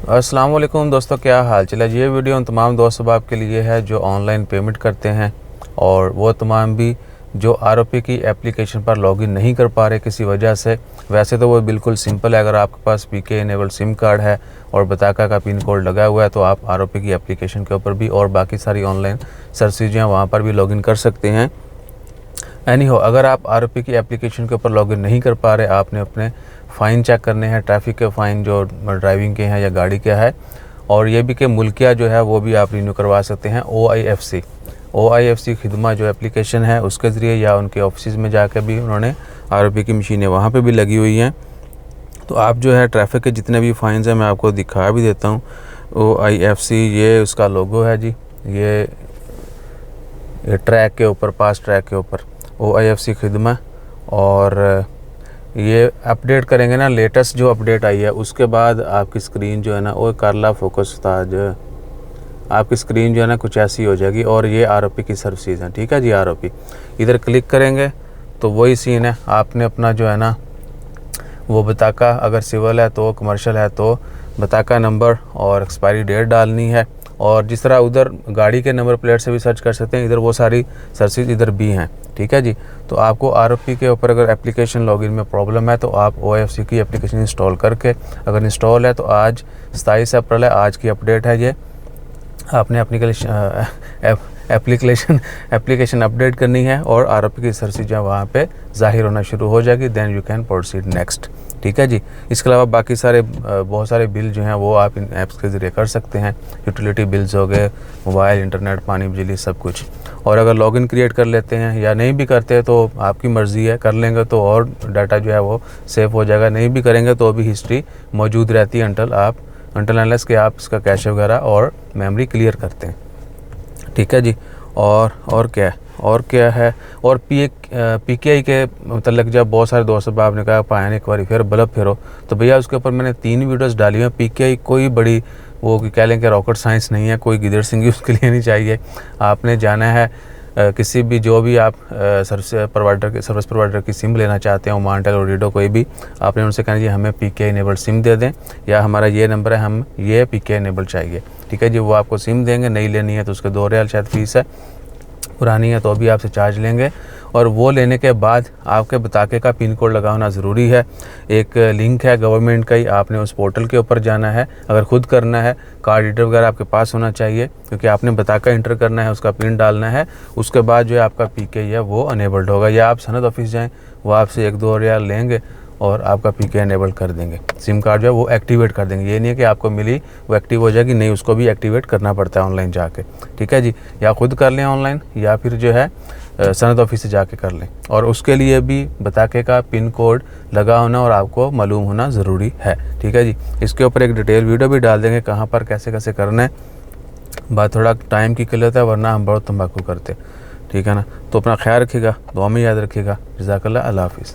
अस्सलाम वालेकुम दोस्तों, क्या हाल चाल है। ये वीडियो उन तमाम दोस्त अहबाब के लिए है जो ऑनलाइन पेमेंट करते हैं और वो तमाम भी जो आरओपी की एप्लीकेशन पर लॉगिन नहीं कर पा रहे किसी वजह से। वैसे तो वो बिल्कुल सिंपल है, अगर आपके पास पीके इनेबल सिम कार्ड है और बताका का पिन कोड लगा हुआ है तो आप आरओपी की एप्लीकेशन के ऊपर भी और बाकी सारी ऑनलाइन सर्विसेज हैं वहाँ पर भी लॉगिन कर सकते हैं। हो, अगर आप आरओपी की एप्लीकेशन के ऊपर लॉगिन नहीं कर पा रहे, आपने अपने फ़ाइन चेक करने हैं, ट्रैफिक के फ़ाइन जो ड्राइविंग के हैं या गाड़ी के है, और ये भी कि मुल्किया जो है वो भी आप रिन्यू करवा सकते हैं। OIFC खिदमा जो एप्लीकेशन है उसके ज़रिए, या उनके ऑफिस में जाकर भी उन्होंने आरओपी की मशीनें वहाँ पे भी लगी हुई हैं। तो आप जो है ट्रैफिक के जितने भी फ़ाइन्स हैं मैं आपको दिखा भी देता हूँ। OIFC ये उसका लोगो है जी, ये ट्रैक के ऊपर, पास ट्रैक के ऊपर OIFC खिदमा। और ये अपडेट करेंगे ना, लेटेस्ट जो अपडेट आई है उसके बाद आपकी स्क्रीन जो है ना, वो कारला फोकस ताज, आपकी स्क्रीन जो है ना कुछ ऐसी हो जाएगी। और ये आरओपी की सर्विसेज हैं, ठीक है जी। आरओपी इधर क्लिक करेंगे तो वही सीन है। आपने अपना जो है ना वो बताका, अगर सिविल है तो, कमर्शियल है तो बताका नंबर और एक्सपायरी डेट डालनी है। और जिस तरह उधर गाड़ी के नंबर प्लेट से भी सर्च कर सकते हैं, इधर वो सारी सर्विसेज इधर भी हैं, ठीक है जी। तो आपको आरओपी के ऊपर अगर एप्लीकेशन लॉगिन में प्रॉब्लम है तो आप OIFC की एप्लीकेशन इंस्टॉल करके, अगर इंस्टॉल है तो आज 27 अप्रैल है, आज की अपडेट है ये, आपने एप्लीकेशन अपडेट करनी है और आरओपी की सर्विसेज वहाँ पे ज़ाहिर होना शुरू हो जाएगी। Then you can proceed next, ठीक है जी। इसके अलावा बाकी सारे बहुत सारे बिल जो हैं वो आप इन ऐप्स के ज़रिए कर सकते हैं। यूटिलिटी बिल्स हो गए, मोबाइल, इंटरनेट, पानी, बिजली, सब कुछ। और अगर लॉगिन क्रिएट कर लेते हैं या नहीं भी करते तो आपकी मर्ज़ी है, कर लेंगे तो और डाटा जो है वो सेव हो जाएगा, नहीं भी करेंगे तो भी हिस्ट्री मौजूद रहती है अंटल अनलेस कि आप इसका कैश वगैरह और मेमोरी क्लियर करते हैं, ठीक है जी। और क्या है। और PKI के मतलब जब बहुत सारे दोस्त साहब ने कहा पायन एक बार फिर बल्ब फिरो, तो भैया उसके ऊपर मैंने 3 वीडियोस डाली हैं। PKI कोई बड़ी वो कह लें कि रॉकेट साइंस नहीं है, कोई गिदड़ सिंह उसके लिए नहीं चाहिए। आपने जाना है किसी भी जो भी आप सर्विस प्रोवाइडर की सिम लेना चाहते हैं, ओमांटेल और रीडो, कोई भी, आपने उनसे कहना जी हमें PKI इनेबल सिम दे दें, या हमारा ये नंबर है, हम ये PKI इनेबल चाहिए, ठीक है जी। वो आपको सिम देंगे, नहीं लेनी है तो उसके 2 रियाल शायद फ़ीस है, पुरानी है तो भी आपसे चार्ज लेंगे। और वो लेने के बाद आपके बताके का पिन कोड लगाना ज़रूरी है। एक लिंक है गवर्नमेंट का ही, आपने उस पोर्टल के ऊपर जाना है। अगर खुद करना है, कार्ड रीडर वगैरह आपके पास होना चाहिए, क्योंकि आपने बताका इंटर करना है, उसका पिन डालना है। उसके बाद जो है आपका PKI है वो अनेबल्ड होगा, या आप सनद ऑफिस जाएँ, वो आपसे 1-2 रियाल लेंगे और आपका PKI इनेबल कर देंगे। सिम कार्ड जो है वो एक्टिवेट कर देंगे। ये नहीं है कि आपको मिली वो एक्टिव हो जाएगी, नहीं, उसको भी एक्टिवेट करना पड़ता है ऑनलाइन जाके, ठीक है जी। या खुद कर लें ऑनलाइन, या फिर जो है सनद ऑफिस से जाके कर लें। और उसके लिए भी बताके का पिन कोड लगा होना और आपको मालूम होना ज़रूरी है, ठीक है जी। इसके ऊपर एक डिटेल वीडियो भी डाल देंगे कहाँ पर कैसे कैसे करना है। बात थोड़ा टाइम की किल्लत है, वरना हम बहुत तंबाकू करते, ठीक है ना। तो अपना ख्याल रखिएगा, दुआ में याद रखिएगा। जज़ाकल्लाह, अल्लाह हाफ़िज़।